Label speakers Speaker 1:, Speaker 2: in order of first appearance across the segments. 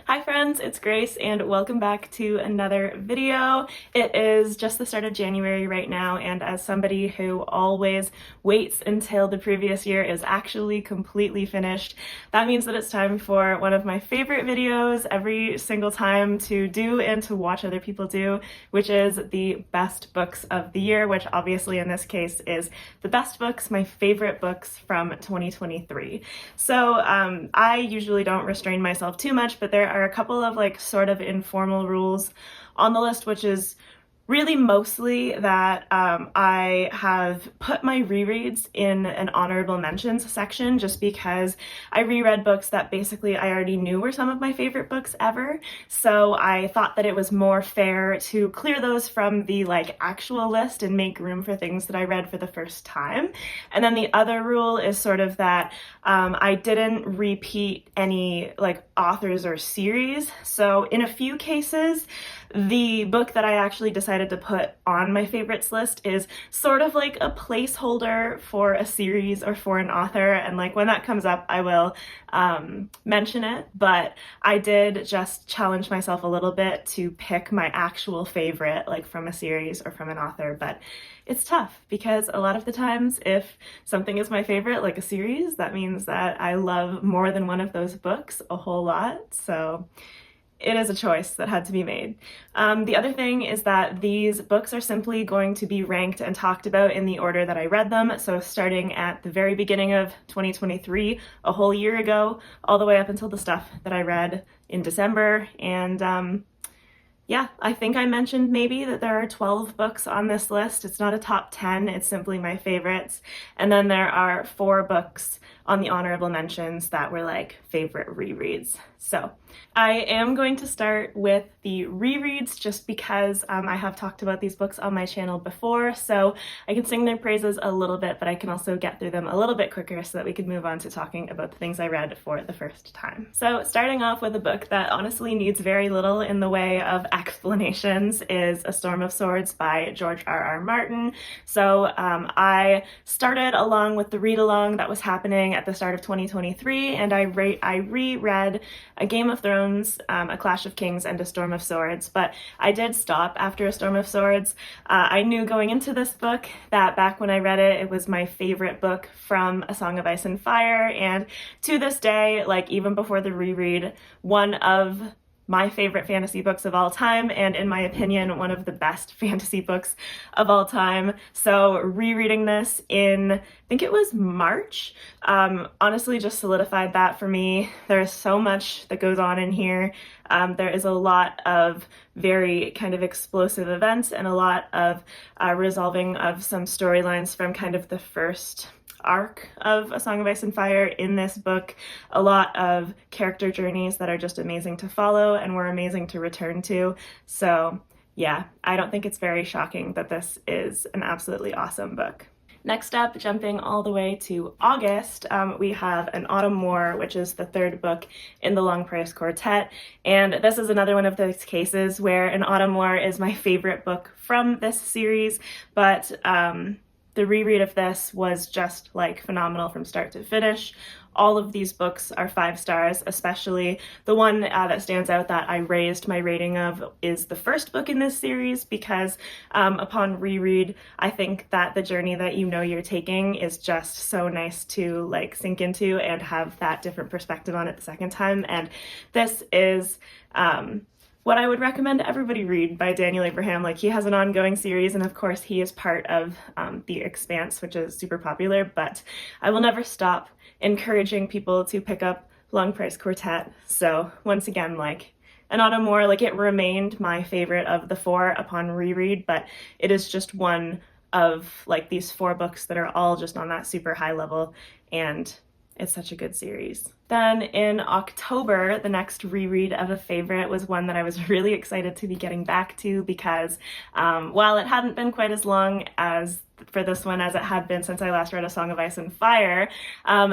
Speaker 1: Hi friends, it's Grace and welcome back to another video. It is just the start of January right now, and as somebody who always waits until the previous year is actually completely finished, that means that it's time for one of my favorite videos every single time to do and to watch other people do, which is the best books of the year, which obviously in this case is the best books, my favorite books from 2023. So I usually don't restrain myself too much, but there are a couple of sort of informal rules on the list, which is really mostly that I have put my rereads in an honorable mentions section just because I reread books that basically I already knew were some of my favorite books ever. So I thought that it was more fair to clear those from the actual list and make room for things that I read for the first time. And then the other rule is sort of that I didn't repeat any authors or series. So in a few cases, the book that I actually decided to put on my favorites list is sort of like a placeholder for a series or for an author, and when that comes up I will mention it, but I did just challenge myself a little bit to pick my actual favorite from a series or from an author. But it's tough because a lot of the times if something is my favorite, like a series, that means that I love more than one of those books a whole lot. So it is a choice that had to be made. The other thing is that these books are simply going to be ranked and talked about in the order that I read them. So starting at the very beginning of 2023, a whole year ago, all the way up until the stuff that I read in December. And yeah, I think I mentioned maybe that there are 12 books on this list. It's not a top 10, it's simply my favorites. And then there are 4 books on the honorable mentions that were favorite rereads. So I am going to start with the rereads just because I have talked about these books on my channel before, so I can sing their praises a little bit, but I can also get through them a little bit quicker so that we can move on to talking about the things I read for the first time. So starting off with a book that honestly needs very little in the way of explanations is A Storm of Swords by George R.R. Martin. So I started along with the read-along that was happening at the start of 2023, and I reread A Game of Thrones, A Clash of Kings, and A Storm of Swords, but I did stop after A Storm of Swords. I knew going into this book that back when I read it, it was my favorite book from A Song of Ice and Fire, and to this day, even before the reread, one of my favorite fantasy books of all time, and in my opinion, one of the best fantasy books of all time. So rereading this in, I think it was March, honestly just solidified that for me. There's so much that goes on in here. There is a lot of very kind of explosive events and a lot of resolving of some storylines from kind of the first arc of A Song of Ice and Fire in this book. A lot of character journeys that are just amazing to follow and were amazing to return to. So yeah, I don't think it's very shocking that this is an absolutely awesome book. Next up, jumping all the way to August, we have An Autumn War, which is the 3rd book in the Long Prayers Quartet. And this is another one of those cases where An Autumn War is my favorite book from this series, but the reread of this was just phenomenal from start to finish. All of these books are 5 stars, especially the one that stands out that I raised my rating of is the first book in this series because upon reread, I think that the journey that you're taking is just so nice to sink into and have that different perspective on it the second time. And this is what I would recommend everybody read by Daniel Abraham. He has an ongoing series, and of course he is part of The Expanse, which is super popular, but I will never stop encouraging people to pick up Long Prayers Quartet. So once again, An Autumn War, it remained my favorite of the 4 upon reread, but it is just one of these 4 books that are all just on that super high level, and it's such a good series. Then in October, the next reread of a favorite was one that I was really excited to be getting back to because while it hadn't been quite as long as for this one as it had been since I last read A Song of Ice and Fire,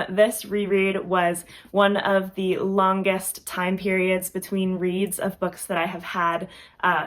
Speaker 1: this reread was one of the longest time periods between reads of books that I have had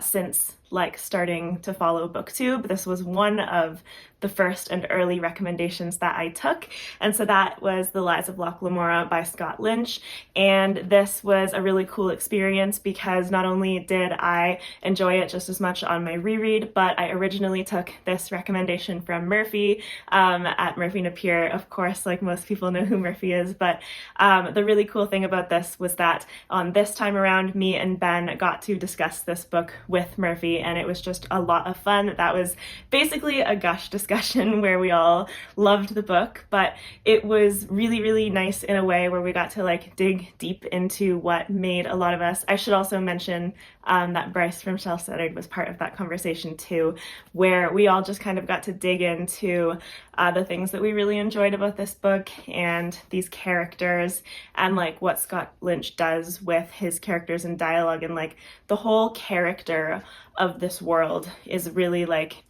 Speaker 1: since like starting to follow BookTube, this was one of the first and early recommendations that I took, and so that was The Lives of L Lamora by Scott Lynch. And this was a really cool experience because not only did I enjoy it just as much on my reread, but I originally took this recommendation from Murphy at Murphy Napier. Of course, like most people know who Murphy is, but the really cool thing about this was that on this time around, me and Ben got to discuss this book with Murphy, and it was just a lot of fun. That was basically a gush discussion where we all loved the book, but it was really, really nice in a way where we got to like dig deep into what made a lot of us. I should also mention that Bryce from Shell Centered was part of that conversation too, where we all just kind of got to dig into the things that we really enjoyed about this book and these characters, and like what Scott Lynch does with his characters and dialogue, and like the whole character of this world is really like,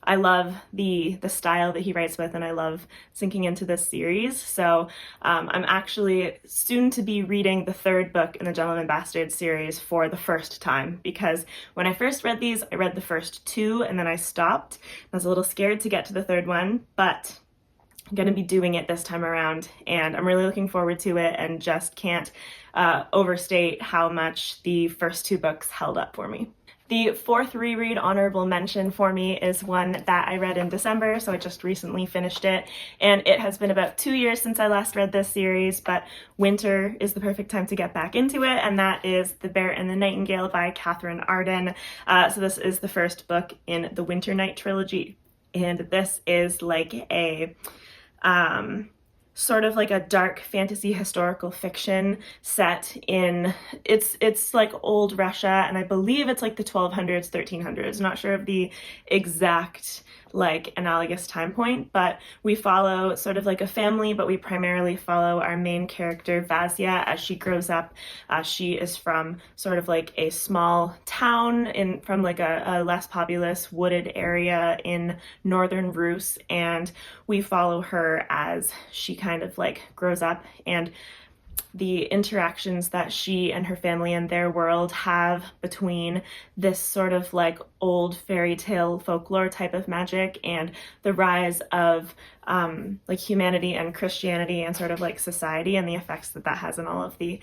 Speaker 1: I love the style that he writes with, and I love sinking into this series. So I'm actually soon to be reading the third book in the Gentleman Bastard series for the first time, because when I first read these, I read the first two and then I stopped. I was a little scared to get to the third one, but I'm going to be doing it this time around, and I'm really looking forward to it, and just can't overstate how much the first two books held up for me. The fourth reread honorable mention for me is one that I read in December, so I just recently finished it, and it has been about 2 years since I last read this series, but winter is the perfect time to get back into it, and that is The Bear and the Nightingale by Catherine Arden. So this is the first book in the Winter Night trilogy, and this is like a sort of like a dark fantasy historical fiction set in, it's like old Russia, and I believe it's like the 1200s, 1300s. Not sure of the exact like analogous time point, but we follow sort of like a family, but we primarily follow our main character Vasya as she grows up. She is from sort of like a small town from like a less populous wooded area in northern Rus, and we follow her as she kind of like grows up, and the interactions that she and her family and their world have between this sort of like old fairy tale folklore type of magic and the rise of like humanity and Christianity and sort of like society, and the effects that that has on all of the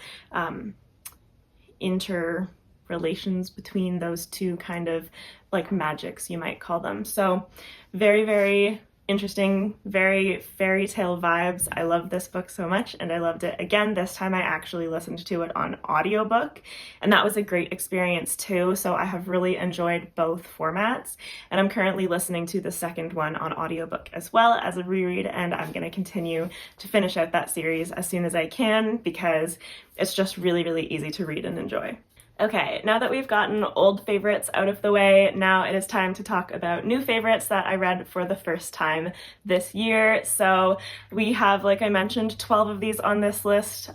Speaker 1: interrelations between those two kind of like magics, you might call them. So very, very interesting, very fairy tale vibes. I love this book so much, and I loved it again. This time I actually listened to it on audiobook, and that was a great experience too. So I have really enjoyed both formats, and I'm currently listening to the second one on audiobook as well as a reread, and I'm going to continue to finish out that series as soon as I can, because it's just really, really easy to read and enjoy. Okay, now that we've gotten old favorites out of the way, now it is time to talk about new favorites that I read for the first time this year. So we have, like I mentioned, 12 of these on this list.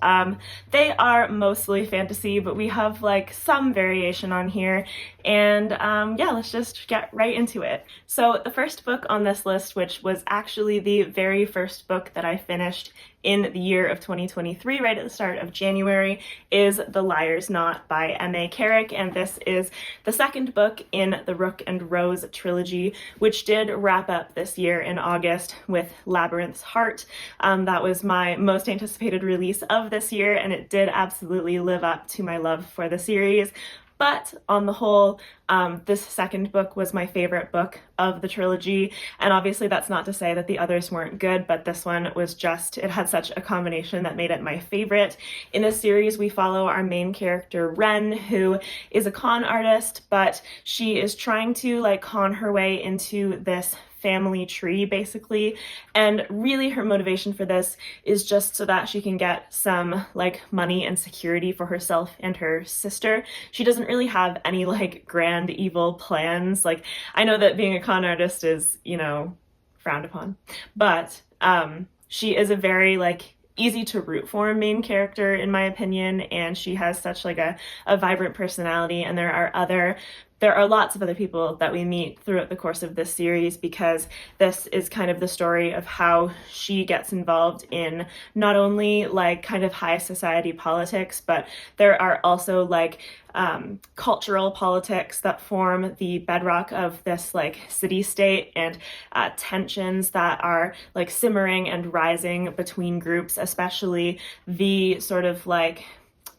Speaker 1: They are mostly fantasy, but we have like some variation on here. And yeah, let's just get right into it. So the first book on this list, which was actually the very first book that I finished in the year of 2023, right at the start of January, is The Liar's Knot by M.A. Carrick, and this is the second book in the Rook and Rose trilogy, which did wrap up this year in August with Labyrinth's Heart. That was my most anticipated release of this year, and it did absolutely live up to my love for the series. But on the whole, this second book was my favorite book of the trilogy, and obviously that's not to say that the others weren't good, but this one was just, it had such a combination that made it my favorite. In this series, we follow our main character, Ren, who is a con artist, but she is trying to like con her way into this family tree basically, and really her motivation for this is just so that she can get some like money and security for herself and her sister. She doesn't really have any like grand evil plans. Like, I know that being a con artist is, you know, frowned upon, but she is a very like easy to root for main character in my opinion, and she has such like a vibrant personality, and there are other there are lots of other people that we meet throughout the course of this series, because this is kind of the story of how she gets involved in not only like kind of high society politics, but there are also like cultural politics that form the bedrock of this like city-state, and tensions that are like simmering and rising between groups, especially the sort of like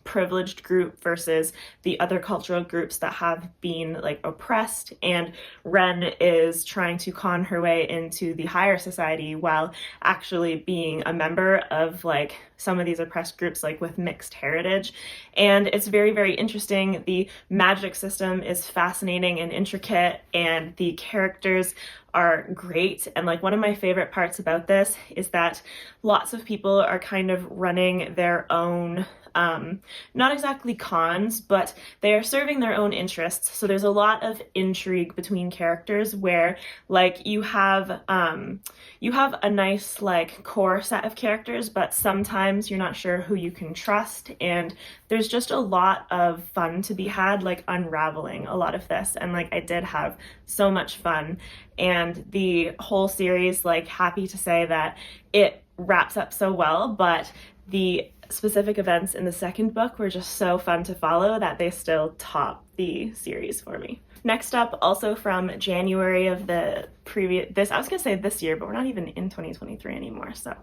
Speaker 1: privileged group versus the other cultural groups that have been like oppressed. And Ren is trying to con her way into the higher society while actually being a member of like some of these oppressed groups, like with mixed heritage. And it's very, very interesting. The magic system is fascinating and intricate, and the characters are great. And like one of my favorite parts about this is that lots of people are kind of running their own not exactly cons, but they are serving their own interests. So there's a lot of intrigue between characters where like you have a nice like core set of characters, but sometimes you're not sure who you can trust, and there's just a lot of fun to be had like unraveling a lot of this. And like I did have so much fun, and the whole series, like happy to say that it wraps up so well, but the specific events in the second book were just so fun to follow that they still top the series for me. Next up, also from January of the I was gonna say this year, but we're not even in 2023 anymore, so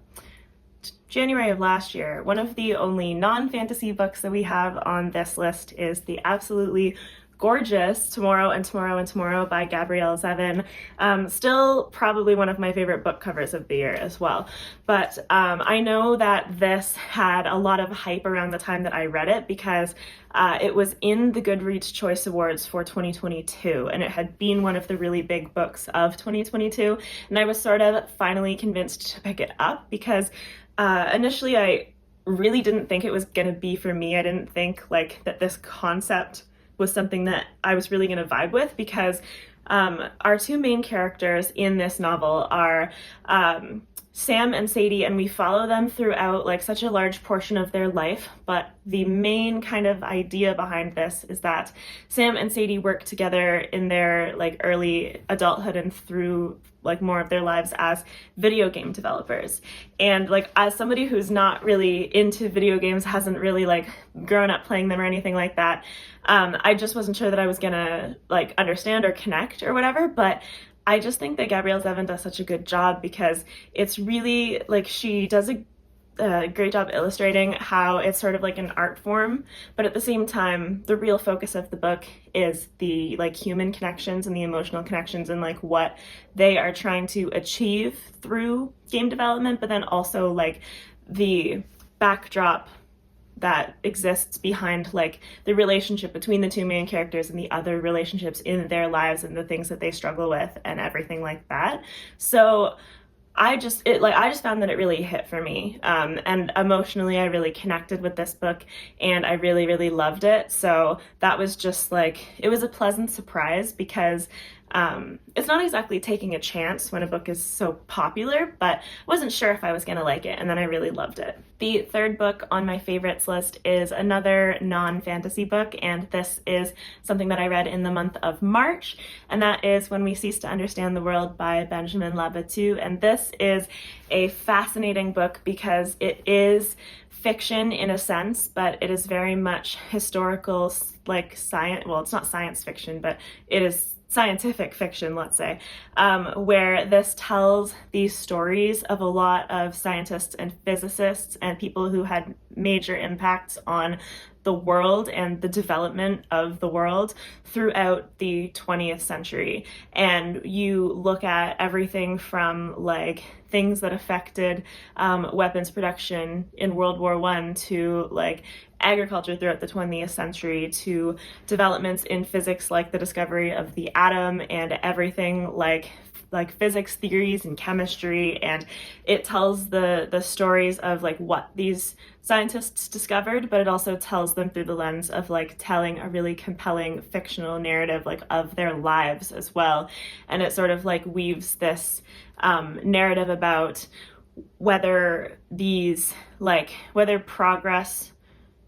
Speaker 1: January of last year, one of the only non-fantasy books that we have on this list is the absolutely gorgeous Tomorrow and Tomorrow and Tomorrow by Gabrielle Zevin. Still probably one of my favorite book covers of the year as well. But I know that this had a lot of hype around the time that I read it, because it was in the Goodreads Choice Awards for 2022, and it had been one of the really big books of 2022. And I was sort of finally convinced to pick it up, because initially I really didn't think it was going to be for me. I didn't think like that this concept was something that I was really going to vibe with, because our two main characters in this novel are Sam and Sadie, and we follow them throughout like such a large portion of their life. But the main kind of idea behind this is that Sam and Sadie work together in their like early adulthood and through like more of their lives as video game developers. And like as somebody who's not really into video games, hasn't really like grown up playing them or anything like that, I just wasn't sure that I was gonna like understand or connect or whatever. But I just think that Gabrielle Zevin does such a good job, because it's really like she does a great job illustrating how it's sort of like an art form, but at the same time the real focus of the book is the like human connections and the emotional connections, and like what they are trying to achieve through game development, but then also like the backdrop that exists behind like the relationship between the two main characters and the other relationships in their lives and the things that they struggle with and everything like that. So I just found that it really hit for me, and emotionally I really connected with this book, and I really, really loved it. So that was just like, it was a pleasant surprise, because it's not exactly taking a chance when a book is so popular, but wasn't sure if I was gonna like it, and then I really loved it. The third book on my favorites list is another non-fantasy book, and this is something that I read in the month of March, and that is When We Cease to Understand the World by Benjamin Labatut. And this is a fascinating book because it is fiction in a sense, but it is very much historical, like science. Well, it's not science fiction, but it is scientific fiction, let's say, where this tells these stories of a lot of scientists and physicists and people who had major impacts on the world and the development of the world throughout the 20th century. And you look at everything from like things that affected weapons production in World War I to like agriculture throughout the 20th century to developments in physics like the discovery of the atom and everything like physics theories and chemistry. And it tells the stories of like what these scientists discovered, but it also tells them through the lens of like telling a really compelling fictional narrative like of their lives as well. And it sort of like weaves this narrative about whether progress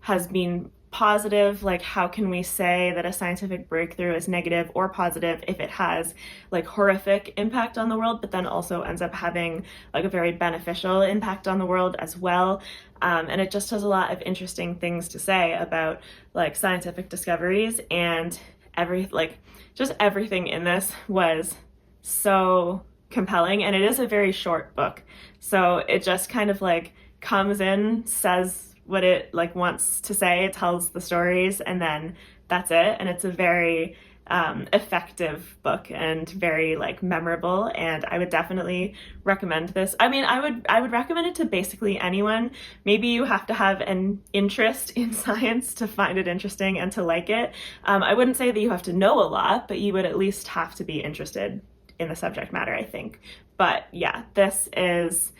Speaker 1: has been positive, like how can we say that a scientific breakthrough is negative or positive if it has like horrific impact on the world, but then also ends up having like a very beneficial impact on the world as well. And it just has a lot of interesting things to say about like scientific discoveries, and just everything in this was so compelling. And it is a very short book, so it just kind of like comes in, says what it like wants to say, it tells the stories, and then that's it. And it's a very effective book and very like memorable, and I would definitely recommend this. I mean, I would recommend it to basically anyone. Maybe you have to have an interest in science to find it interesting and to like it. I wouldn't say that you have to know a lot, but you would at least have to be interested in the subject matter, I think. But yeah, this is,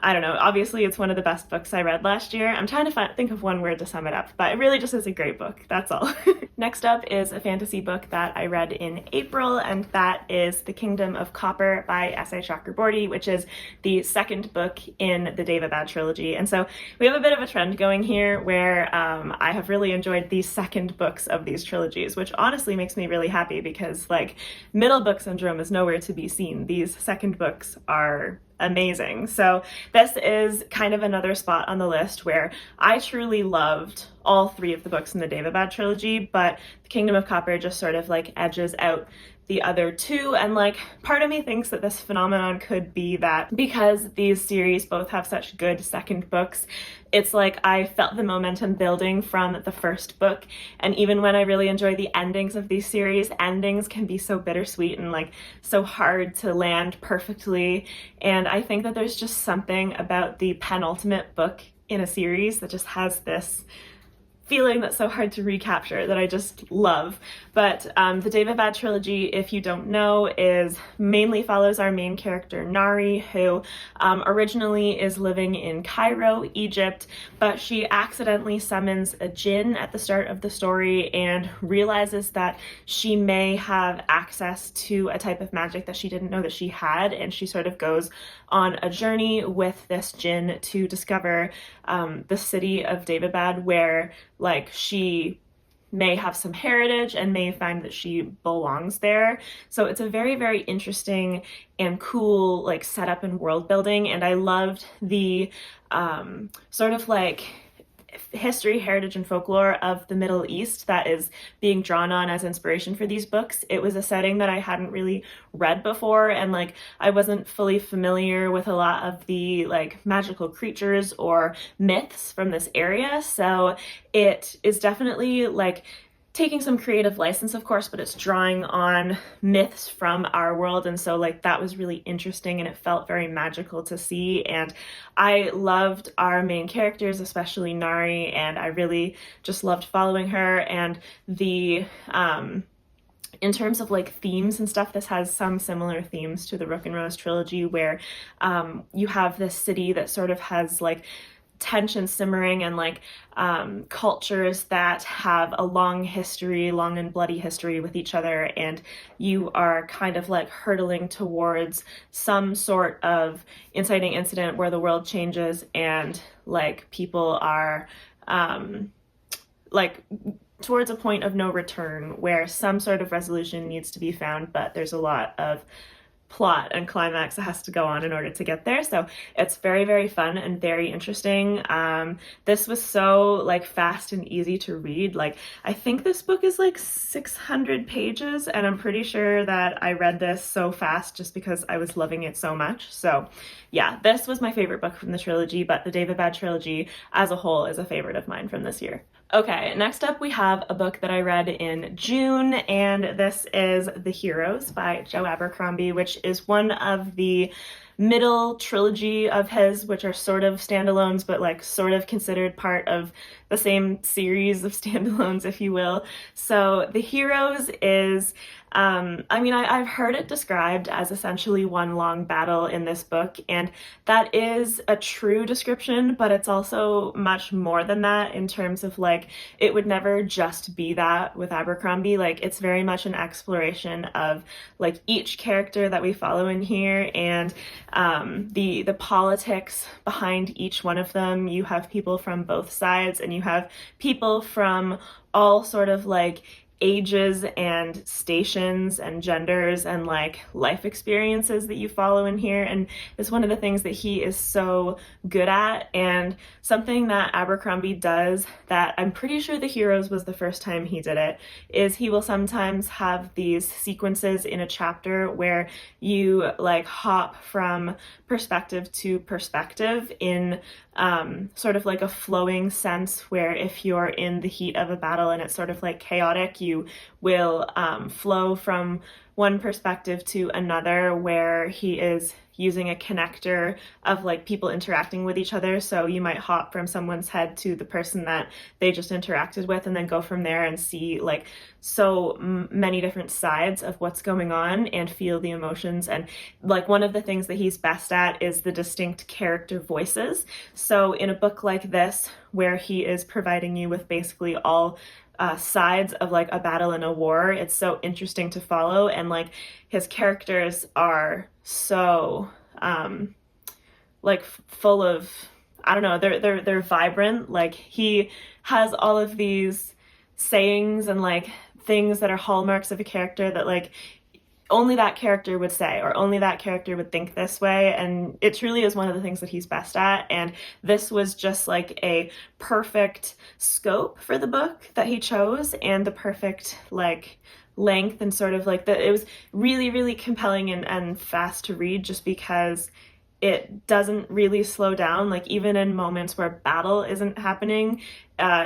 Speaker 1: I don't know, obviously it's one of the best books I read last year. I'm trying to think of one word to sum it up, but it really just is a great book, that's all. Next up is a fantasy book that I read in April, and that is The Kingdom of Copper by S.A. Chakraborty, which is the second book in the Daevabad trilogy. And so we have a bit of a trend going here where I have really enjoyed the second books of these trilogies, which honestly makes me really happy because like middle book syndrome is nowhere to be seen. These second books are amazing. So this is kind of another spot on the list where I truly loved all three of the books in the Daevabad trilogy, but The Kingdom of Copper just sort of like edges out the other two. And like part of me thinks that this phenomenon could be that because these series both have such good second books, it's like I felt the momentum building from the first book. And even when I really enjoy the endings of these series, endings can be so bittersweet and like so hard to land perfectly. And I think that there's just something about the penultimate book in a series that just has this feeling that's so hard to recapture that I just love. But the Daevabad trilogy, if you don't know, mainly follows our main character Nari, who originally is living in Cairo, Egypt, but she accidentally summons a djinn at the start of the story and realizes that she may have access to a type of magic that she didn't know that she had, and she sort of goes on a journey with this djinn to discover the city of Daevabad, where like she may have some heritage and may find that she belongs there. So it's a very, very interesting and cool like setup and world building. And I loved the sort of like history, heritage, and folklore of the Middle East that is being drawn on as inspiration for these books. It was a setting that I hadn't really read before, and like I wasn't fully familiar with a lot of the like magical creatures or myths from this area. So it is definitely like taking some creative license, of course, but it's drawing on myths from our world. And so like that was really interesting, and it felt very magical to see. And I loved our main characters, especially Nari, and I really just loved following her. And the in terms of like themes and stuff, this has some similar themes to the Rook and Rose trilogy, where you have this city that sort of has like tension simmering, and like cultures that have a long and bloody history with each other, and you are kind of like hurtling towards some sort of inciting incident where the world changes and like people are like towards a point of no return where some sort of resolution needs to be found, but there's a lot of plot and climax that has to go on in order to get there. So it's very, very fun and very interesting. This was so like fast and easy to read. Like I think this book is like 600 pages, and I'm pretty sure that I read this so fast just because I was loving it so much. So yeah, this was my favorite book from the trilogy, but the Daevabad trilogy as a whole is a favorite of mine from this year. Okay, next up we have a book that I read in June, and this is The Heroes by Joe Abercrombie, which is one of the middle trilogy of his, which are sort of standalones, but like sort of considered part of the same series of standalones, if you will. So The Heroes is, I mean, I've heard it described as essentially one long battle in this book, and that is a true description, but it's also much more than that in terms of like, it would never just be that with Abercrombie. Like it's very much an exploration of like each character that we follow in here, and the politics behind each one of them. You have people from both sides, and you have people from all sort of like ages and stations and genders and like life experiences that you follow in here. And it's one of the things that he is so good at, and something that Abercrombie does that I'm pretty sure The Heroes was the first time he did it, is he will sometimes have these sequences in a chapter where you like hop from perspective to perspective in sort of like a flowing sense, where if you're in the heat of a battle and it's sort of like chaotic, you will flow from one perspective to another, where he is using a connector of like people interacting with each other. So you might hop from someone's head to the person that they just interacted with, and then go from there and see like so many different sides of what's going on and feel the emotions. And like one of the things that he's best at is the distinct character voices. So in a book like this, where he is providing you with basically all sides of like a battle and a war, it's so interesting to follow. And like his characters are so like full of, I don't know, they're vibrant. Like he has all of these sayings and like things that are hallmarks of a character that like only that character would say, or only that character would think this way. And it truly is one of the things that he's best at. And this was just like a perfect scope for the book that he chose, and the perfect like length, and sort of like it was really, really compelling and fast to read, just because it doesn't really slow down. Like even in moments where battle isn't happening,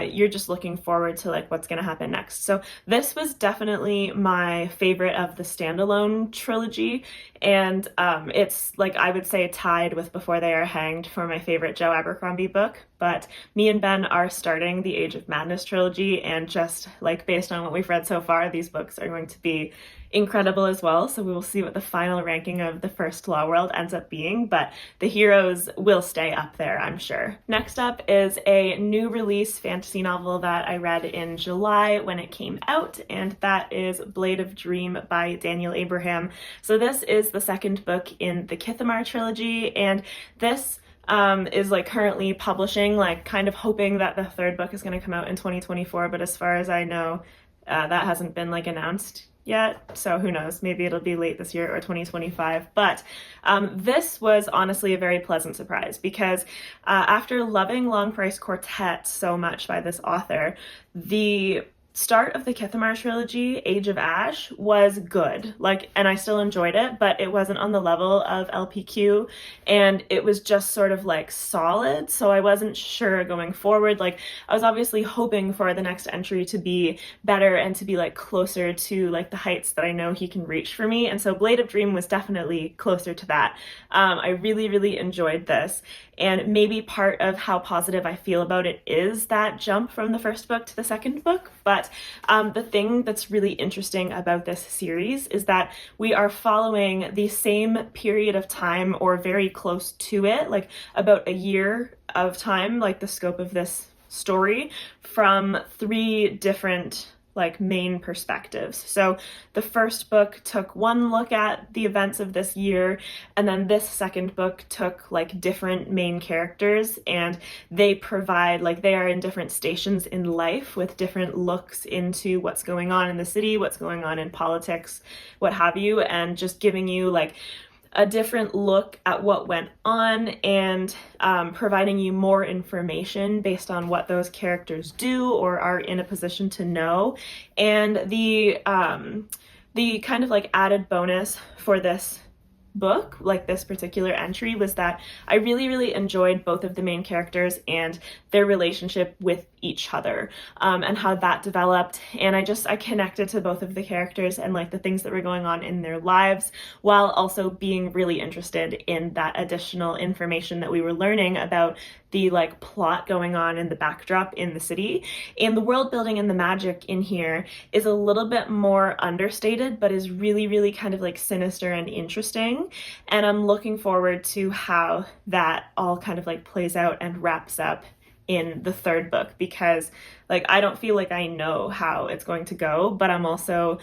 Speaker 1: you're just looking forward to like what's going to happen next. So this was definitely my favorite of the standalone trilogy, and it's like I would say tied with Before They Are Hanged for my favorite Joe Abercrombie book. But me and Ben are starting the Age of Madness trilogy, and just like based on what we've read so far, these books are going to be incredible as well. So we will see what the final ranking of The First Law World ends up being, but The Heroes will stay up there, I'm sure. Next up is a new release fantasy novel that I read in July when it came out, and that is Blade of Dream by Daniel Abraham. So this is the second book in the Kithamar trilogy, and this is like currently publishing, like kind of hoping that the third book is going to come out in 2024, but as far as I know, that hasn't been like announced yet, so who knows, maybe it'll be late this year or 2025. But this was honestly a very pleasant surprise, because after loving Long Price Quartet so much by this author, the start of the Kithamar trilogy, Age of Ash, was good. Like, and I still enjoyed it, but it wasn't on the level of LPQ, and it was just sort of like solid. So I wasn't sure going forward. Like, I was obviously hoping for the next entry to be better and to be like closer to like the heights that I know he can reach for me. And so Blade of Dream was definitely closer to that. I really, really enjoyed this. And maybe part of how positive I feel about it is that jump from the first book to the second book. But the thing that's really interesting about this series is that we are following the same period of time, or very close to it, like about a year of time, like the scope of this story, from three different like main perspectives. So the first book took one look at the events of this year, and then this second book took like different main characters, and they provide like they are in different stations in life with different looks into what's going on in the city, what's going on in politics, what have you, and just giving you like a different look at what went on, and providing you more information based on what those characters do or are in a position to know. And the kind of like added bonus for this book, like this particular entry, was that I really, really enjoyed both of the main characters and their relationship with each other, and how that developed. And I connected to both of the characters and like the things that were going on in their lives, while also being really interested in that additional information that we were learning about the like plot going on in the backdrop in the city. And the world building and the magic in here is a little bit more understated, but is really, really kind of like sinister and interesting. And I'm looking forward to how that all kind of like plays out and wraps up in the third book, because like I don't feel like I know how it's going to go, but I'm also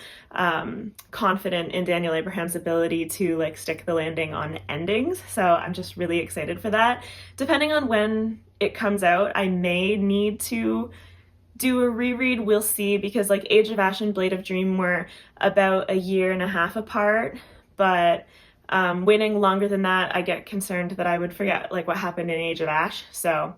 Speaker 1: confident in Daniel Abraham's ability to like stick the landing on endings. So I'm just really excited for that. Depending on when it comes out, I may need to do a reread. We'll see, because like Age of Ash and Blade of Dream were about a year and a half apart, but waiting longer than that, I get concerned that I would forget like what happened in Age of Ash. So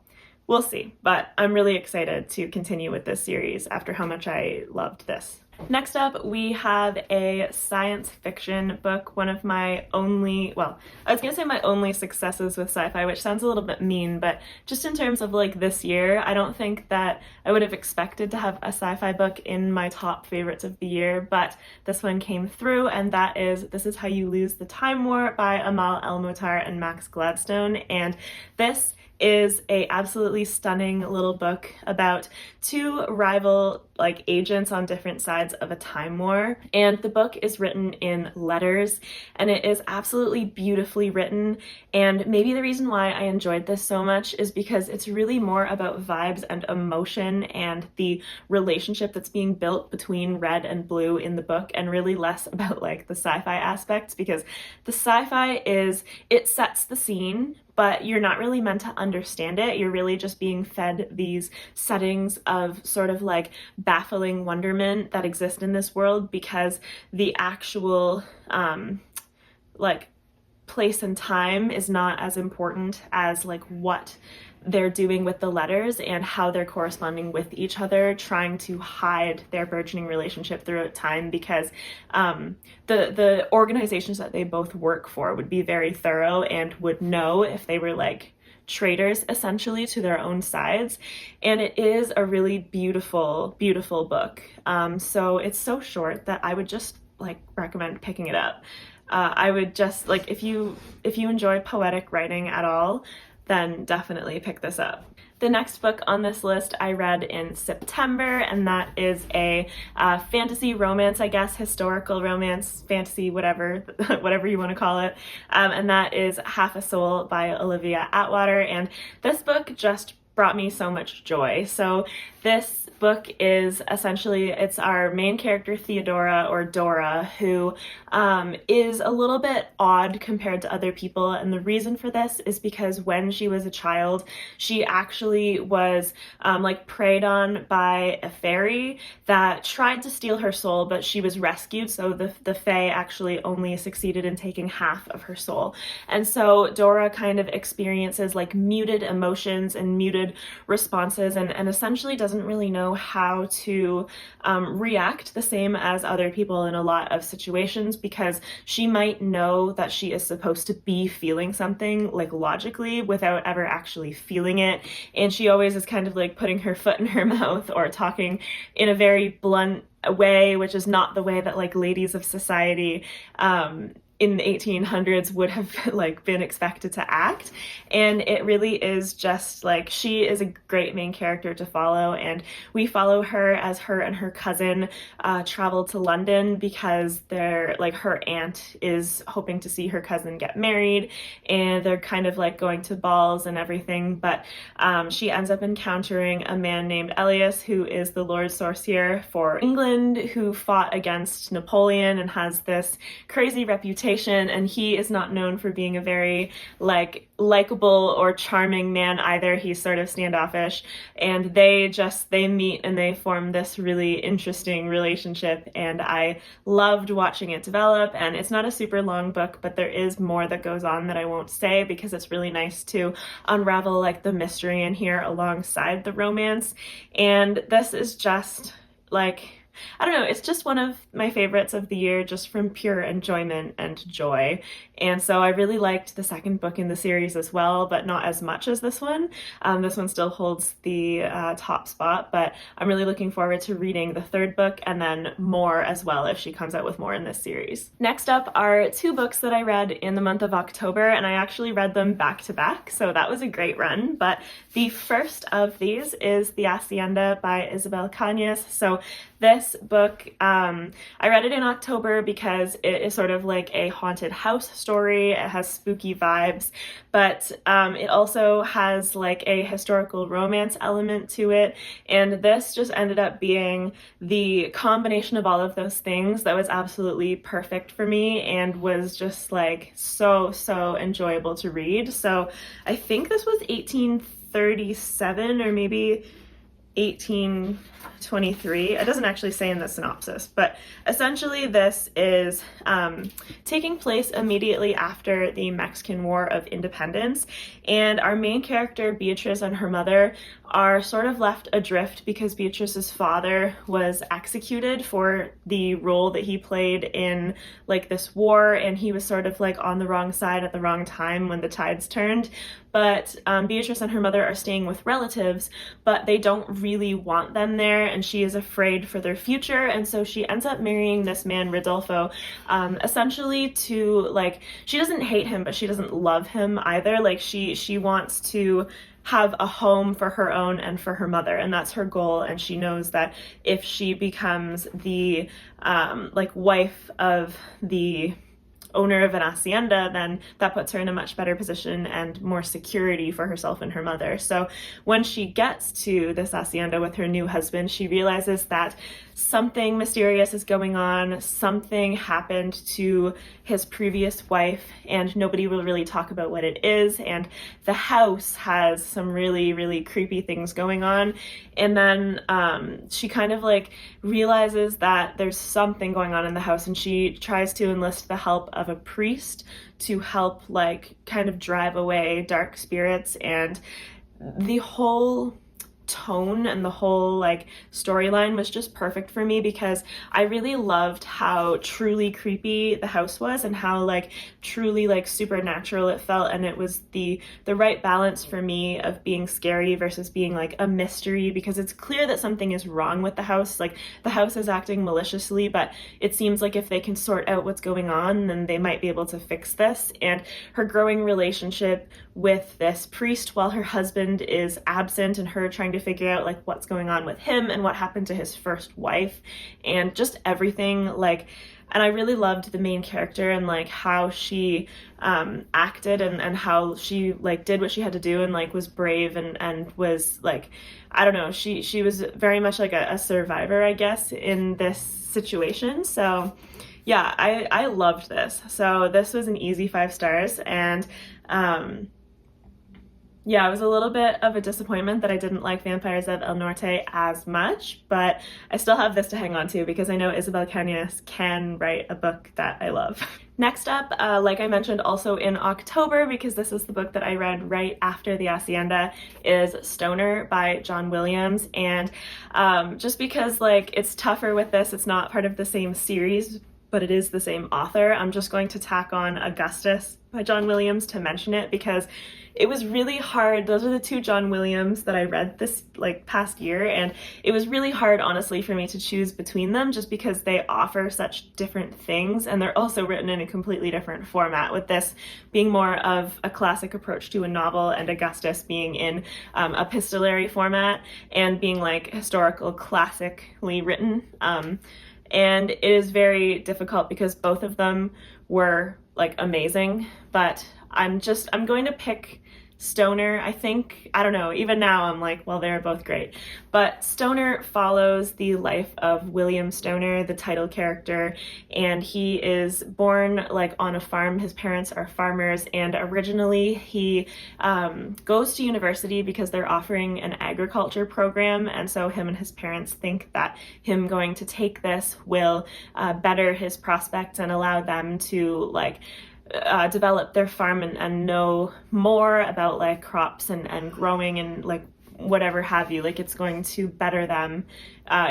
Speaker 1: we'll see, but I'm really excited to continue with this series after how much I loved this. Next up, we have a science fiction book, one of my only, well, I was gonna say my only successes with sci-fi, which sounds a little bit mean, but just in terms of like this year, I don't think that I would have expected to have a sci-fi book in my top favorites of the year, but this one came through, and that is This Is How You Lose the Time War by Amal El-Mohtar and Max Gladstone. And this is a absolutely stunning little book about two rival like agents on different sides of a time war, and the book is written in letters, and it is absolutely beautifully written. And maybe the reason why I enjoyed this so much is because it's really more about vibes and emotion and the relationship that's being built between Red and Blue in the book, and really less about like the sci-fi aspects, because the sci-fi is, it sets the scene, but you're not really meant to understand it. You're really just being fed these settings of sort of like baffling wonderment that exist in this world, because the actual like place and time is not as important as like what they're doing with the letters and how they're corresponding with each other, trying to hide their burgeoning relationship throughout time, because the organizations that they both work for would be very thorough and would know if they were like traitors essentially to their own sides. And it is a really beautiful, beautiful book. So it's so short that I would just like recommend picking it up. I would just like, if you enjoy poetic writing at all, then definitely pick this up. The next book on this list I read in September, and that is a fantasy romance, I guess, historical romance, fantasy, whatever, whatever you want to call it, and that is Half a Soul by Olivia Atwater. And this book just brought me so much joy. So this book is essentially, it's our main character Theodora, or Dora, who is a little bit odd compared to other people, and the reason for this is because when she was a child, she actually was like preyed on by a fairy that tried to steal her soul, but she was rescued, so the fae actually only succeeded in taking half of her soul. And so Dora kind of experiences like muted emotions and muted responses, and essentially doesn't really know how to react the same as other people in a lot of situations, because she might know that she is supposed to be feeling something like logically without ever actually feeling it, and she always is kind of like putting her foot in her mouth or talking in a very blunt way, which is not the way that like ladies of society in the 1800s would have like been expected to act. And it really is just like, she is a great main character to follow, and we follow her as her and her cousin travel to London because they're like, her aunt is hoping to see her cousin get married, and they're kind of like going to balls and everything, but she ends up encountering a man named Elias, who is the Lord Sorcier for England, who fought against Napoleon and has this crazy reputation, and he is not known for being a very like likable or charming man either. He's sort of standoffish, and they meet and they form this really interesting relationship, and I loved watching it develop. And it's not a super long book, but there is more that goes on that I won't say, because it's really nice to unravel like the mystery in here alongside the romance. And this is just like, I don't know, it's just one of my favorites of the year, just from pure enjoyment and joy. And so I really liked the second book in the series as well, but not as much as this one. This one still holds the top spot, but I'm really looking forward to reading the third book, and then more as well if she comes out with more in this series. Next up are two books that I read in the month of October, and I actually read them back to back, so that was a great run. But the first of these is The Hacienda by Isabel Cañas. So This book, I read it in October because it is sort of like a haunted house story. It has spooky vibes, but it also has like a historical romance element to it. And this just ended up being the combination of all of those things that was absolutely perfect for me and was just like so enjoyable to read. So I think this was 1837 or maybe 1823. It doesn't actually say in the synopsis, but essentially this is taking place immediately after the Mexican War of Independence, and our main character Beatrice and her mother are sort of left adrift because Beatrice's father was executed for the role that he played in like this war, and he was sort of like on the wrong side at the wrong time when the tides turned. But Beatrice and her mother are staying with relatives, but they don't really want them there, and she is afraid for their future, and so she ends up marrying this man Rodolfo, essentially to, like, she doesn't hate him, but she doesn't love him either. Like, she wants to have a home for her own and for her mother, and that's her goal. And she knows that if she becomes the like wife of the owner of an hacienda, then that puts her in a much better position and more security for herself and her mother. So when she gets to this hacienda with her new husband, she realizes that something mysterious is going on. Something happened to his previous wife, and nobody will really talk about what it is. And the house has some really creepy things going on. And then she kind of like realizes that there's something going on in the house, and she tries to enlist the help of a priest to help like kind of drive away dark spirits. And the whole tone and the whole like storyline was just perfect for me because I really loved how truly creepy the house was and how like truly like supernatural it felt, and it was the right balance for me of being scary versus being like a mystery, because it's clear that something is wrong with the house. Like, the house is acting maliciously, but it seems like if they can sort out what's going on, then they might be able to fix this. And her growing relationship with this priest while her husband is absent, and her trying to figure out like what's going on with him and what happened to his first wife, and just everything like. And I really loved the main character and like how she acted and how she like did what she had to do and like was brave and was like, I don't know, she was very much like a survivor, I guess, in this situation. So yeah, I loved this. So this was an easy 5 stars, and yeah, it was a little bit of a disappointment that I didn't like Vampires of El Norte as much, but I still have this to hang on to because I know Isabel Cañas can write a book that I love. Next up, like I mentioned also in October, because this is the book that I read right after The Hacienda, is Stoner by John Williams. And just because like it's tougher with this, it's not part of the same series, but it is the same author, I'm just going to tack on Augustus by John Williams to mention it because it was really hard. Those are the 2 John Williams that I read this like past year, and it was really hard, honestly, for me to choose between them just because they offer such different things, and they're also written in a completely different format, with this being more of a classic approach to a novel and Augustus being in epistolary format and being like historical, classically written. And it is very difficult because both of them were like amazing, but I'm going to pick Stoner. I think, I don't know, even now I'm like, well, they're both great. But Stoner follows the life of William Stoner, the title character, and he is born like on a farm. His parents are farmers, and originally he goes to university because they're offering an agriculture program, and so him and his parents think that him going to take this will better his prospects and allow them to like develop their farm and know more about like crops and growing and like whatever have you. Like, it's going to better them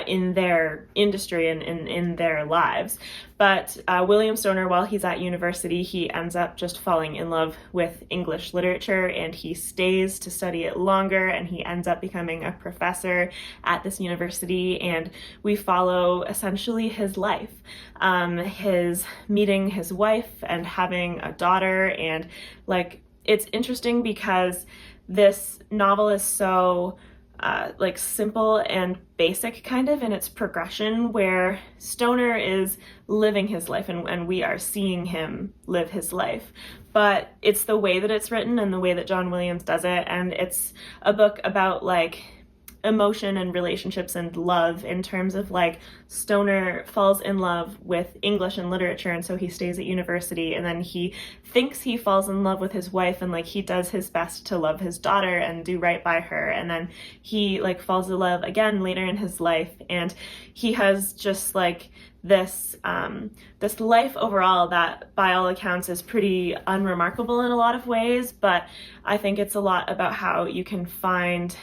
Speaker 1: in their industry and in their lives. But William Stoner, while he's at university, he ends up just falling in love with English literature, and he stays to study it longer, and he ends up becoming a professor at this university, and we follow essentially his life, his meeting his wife and having a daughter. And like, it's interesting because this novel is so like simple and basic kind of in its progression, where Stoner is living his life and we are seeing him live his life. But it's the way that it's written and the way that John Williams does it, and it's a book about like emotion and relationships and love, in terms of like Stoner falls in love with English and literature, and so he stays at university, and then he thinks he falls in love with his wife, and like he does his best to love his daughter and do right by her, and then he like falls in love again later in his life, and he has just like this this life overall that by all accounts is pretty unremarkable in a lot of ways, but I think it's a lot about how you can find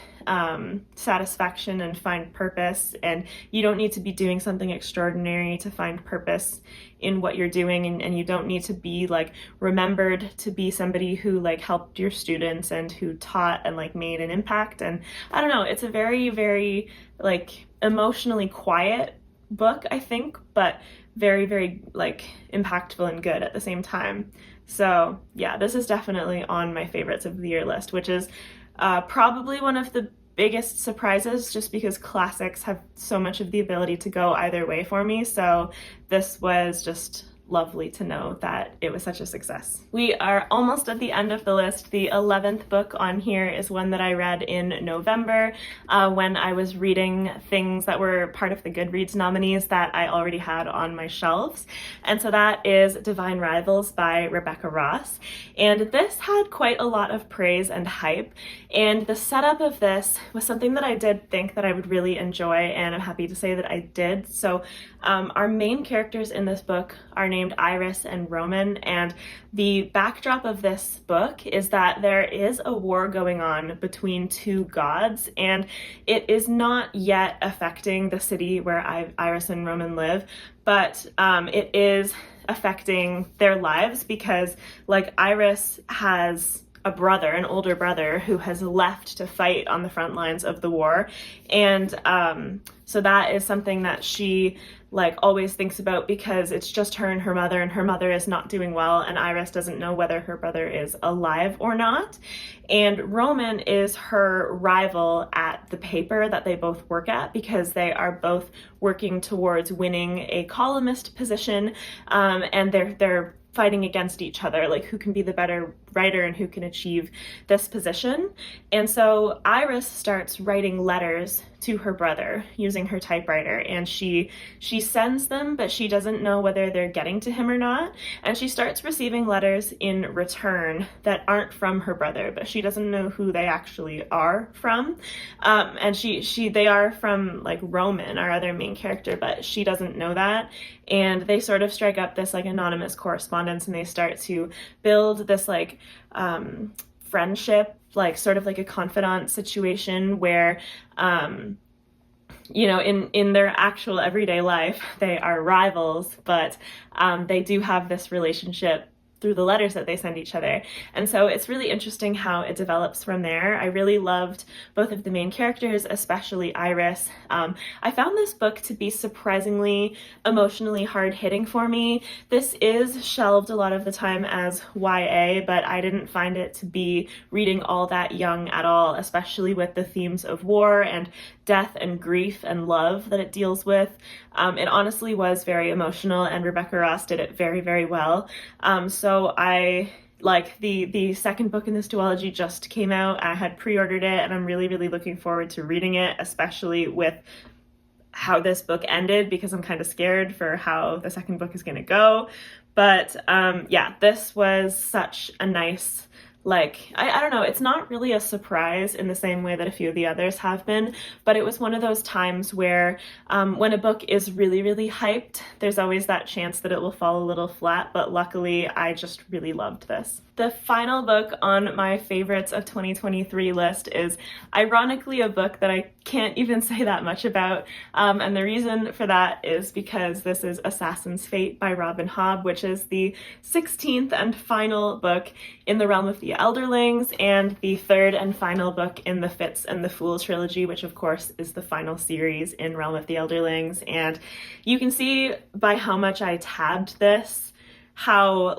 Speaker 1: satisfaction and find purpose, and you don't need to be doing something extraordinary to find purpose in what you're doing, and you don't need to be like remembered to be somebody who like helped your students and who taught and like made an impact. And I don't know, it's a very, very like emotionally quiet book, I think, but very, very like impactful and good at the same time. So yeah, this is definitely on my favorites of the year list, which is probably one of the biggest surprises, just because classics have so much of the ability to go either way for me. So this was just lovely to know that it was such a success. We are almost at the end of the list. The 11th book on here is one that I read in November when I was reading things that were part of the Goodreads nominees that I already had on my shelves. And so that is Divine Rivals by Rebecca Ross. And this had quite a lot of praise and hype. And the setup of this was something that I did think that I would really enjoy, and I'm happy to say that I did. So our main characters in this book are named Iris and Roman, and the backdrop of this book is that there is a war going on between two gods, and it is not yet affecting the city where Iris and Roman live, but it is affecting their lives, because like Iris has a brother, an older brother, who has left to fight on the front lines of the war, and so that is something that she like always thinks about, because it's just her and her mother is not doing well, and Iris doesn't know whether her brother is alive or not. And Roman is her rival at the paper that they both work at, because they are both working towards winning a columnist position, and they're fighting against each other, like who can be the better writer and who can achieve this position. And so Iris starts writing letters to her brother using her typewriter, and she sends them, but she doesn't know whether they're getting to him or not. And she starts receiving letters in return that aren't from her brother, but she doesn't know who they actually are from. And they are from like Roman, our other main character, but she doesn't know that. And they sort of strike up this like anonymous correspondence, and they start to build this like friendship, like sort of like a confidant situation where you know, in their actual everyday life they are rivals, but they do have this relationship through the letters that they send each other. And so it's really interesting how it develops from there. I really loved both of the main characters, especially Iris. I found this book to be surprisingly emotionally hard-hitting for me. This is shelved a lot of the time as YA, but I didn't find it to be reading all that young at all, especially with the themes of war and death and grief and love that it deals with. It honestly was very emotional, and Rebecca Ross did it very, very well. So I like the second book in this duology just came out. I had pre-ordered it, and I'm really, really looking forward to reading it, especially with how this book ended, because I'm kind of scared for how the second book is going to go. But yeah, this was such a nice, like, I don't know, it's not really a surprise in the same way that a few of the others have been, but it was one of those times where when a book is really, really hyped, there's always that chance that it will fall a little flat, but luckily I just really loved this. The final book on my favorites of 2023 list is ironically a book that I can't even say that much about, and the reason for that is because this is Assassin's Fate by Robin Hobb, which is the 16th and final book in the Realm of the Elderlings, and the third and final book in the Fitz and the Fool trilogy, which of course is the final series in Realm of the Elderlings. And you can see by how much I tabbed this how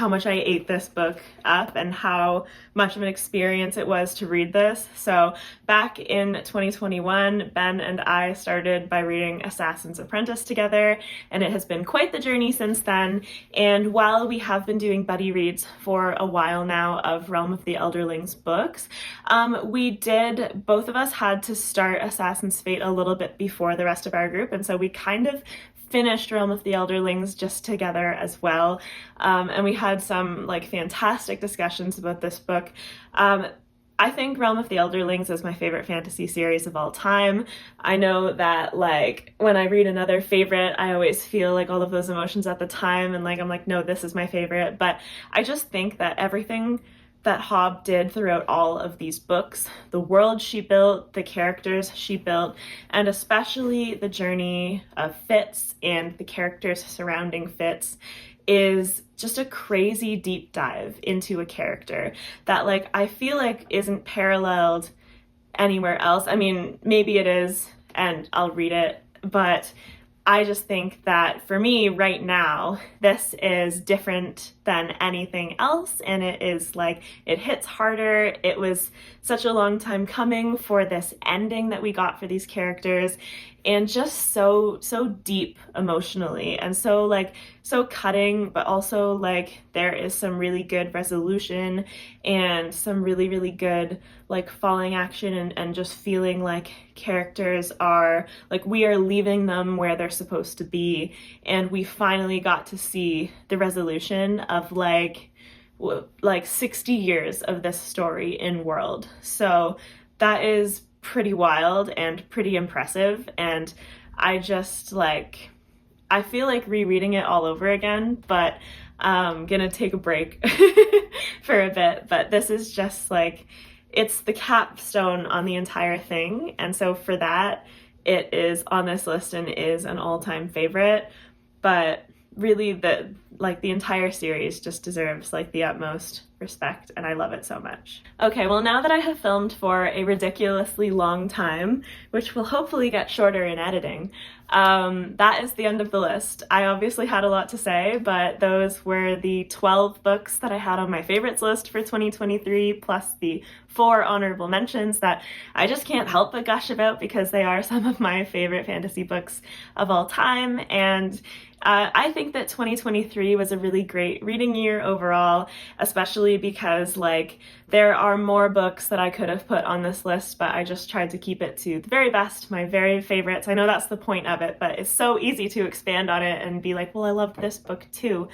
Speaker 1: much I ate this book up and how much of an experience it was to read this. So back in 2021, Ben and I started by reading Assassin's Apprentice together, and it has been quite the journey since then. And while we have been doing buddy reads for a while now of Realm of the Elderlings books, both of us had to start Assassin's Fate a little bit before the rest of our group, and so we kind of finished Realm of the Elderlings just together as well, and we had some fantastic discussions about this book. I think Realm of the Elderlings is my favorite fantasy series of all time. I know that when I read another favorite, I always feel all of those emotions at the time, and I'm like, no, this is my favorite. But I just think that everything that Hobb did throughout all of these books, the world she built, the characters she built, and especially the journey of Fitz and the characters surrounding Fitz, is just a crazy deep dive into a character that I feel isn't paralleled anywhere else. I mean, maybe it is, and I'll read it, but I just think that for me right now, this is different than anything else, and it is it hits harder. It was such a long time coming for this ending that we got for these characters, and just so deep emotionally, and so cutting, but also there is some really good resolution and some really good falling action, and just feeling characters are we are leaving them where they're supposed to be, and we finally got to see the resolution of 60 years of this story in world. So that is pretty wild and pretty impressive, and I just I feel rereading it all over again, but I'm gonna take a break for a bit. But this is just it's the capstone on the entire thing, and so for that, it is on this list and is an all-time favorite. But really, the entire series just deserves the utmost respect, and I love it so much. Okay, well, now that I have filmed for a ridiculously long time, which will hopefully get shorter in editing, that is the end of the list. I obviously had a lot to say, but those were the 12 books that I had on my favorites list for 2023, plus the 4 honorable mentions that I just can't help but gush about because they are some of my favorite fantasy books of all time. And I think that 2023 was a really great reading year overall, especially because there are more books that I could have put on this list, but I just tried to keep it to the very best, my very favorites. I know that's the point of it, but it's so easy to expand on it and be well, I loved this book too.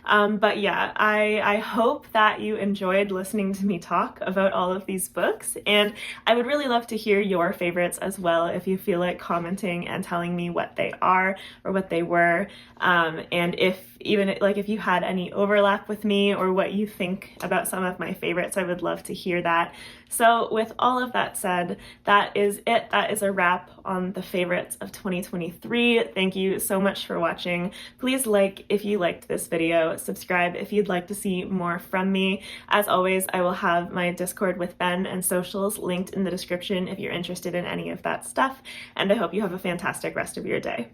Speaker 1: But yeah, I hope that you enjoyed listening to me talk about all of these books, and I would really love to hear your favorites as well if you feel like commenting and telling me what they are or what they were. And if you had any overlap with me or what you think about some of my favorites, I would love to hear that. So with all of that said, that is it. That is a wrap on the favorites of 2023. Thank you so much for watching. Please if you liked this video, subscribe if you'd like to see more from me. As always, I will have my Discord with Ben and socials linked in the description if you're interested in any of that stuff, and I hope you have a fantastic rest of your day.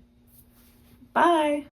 Speaker 1: Bye!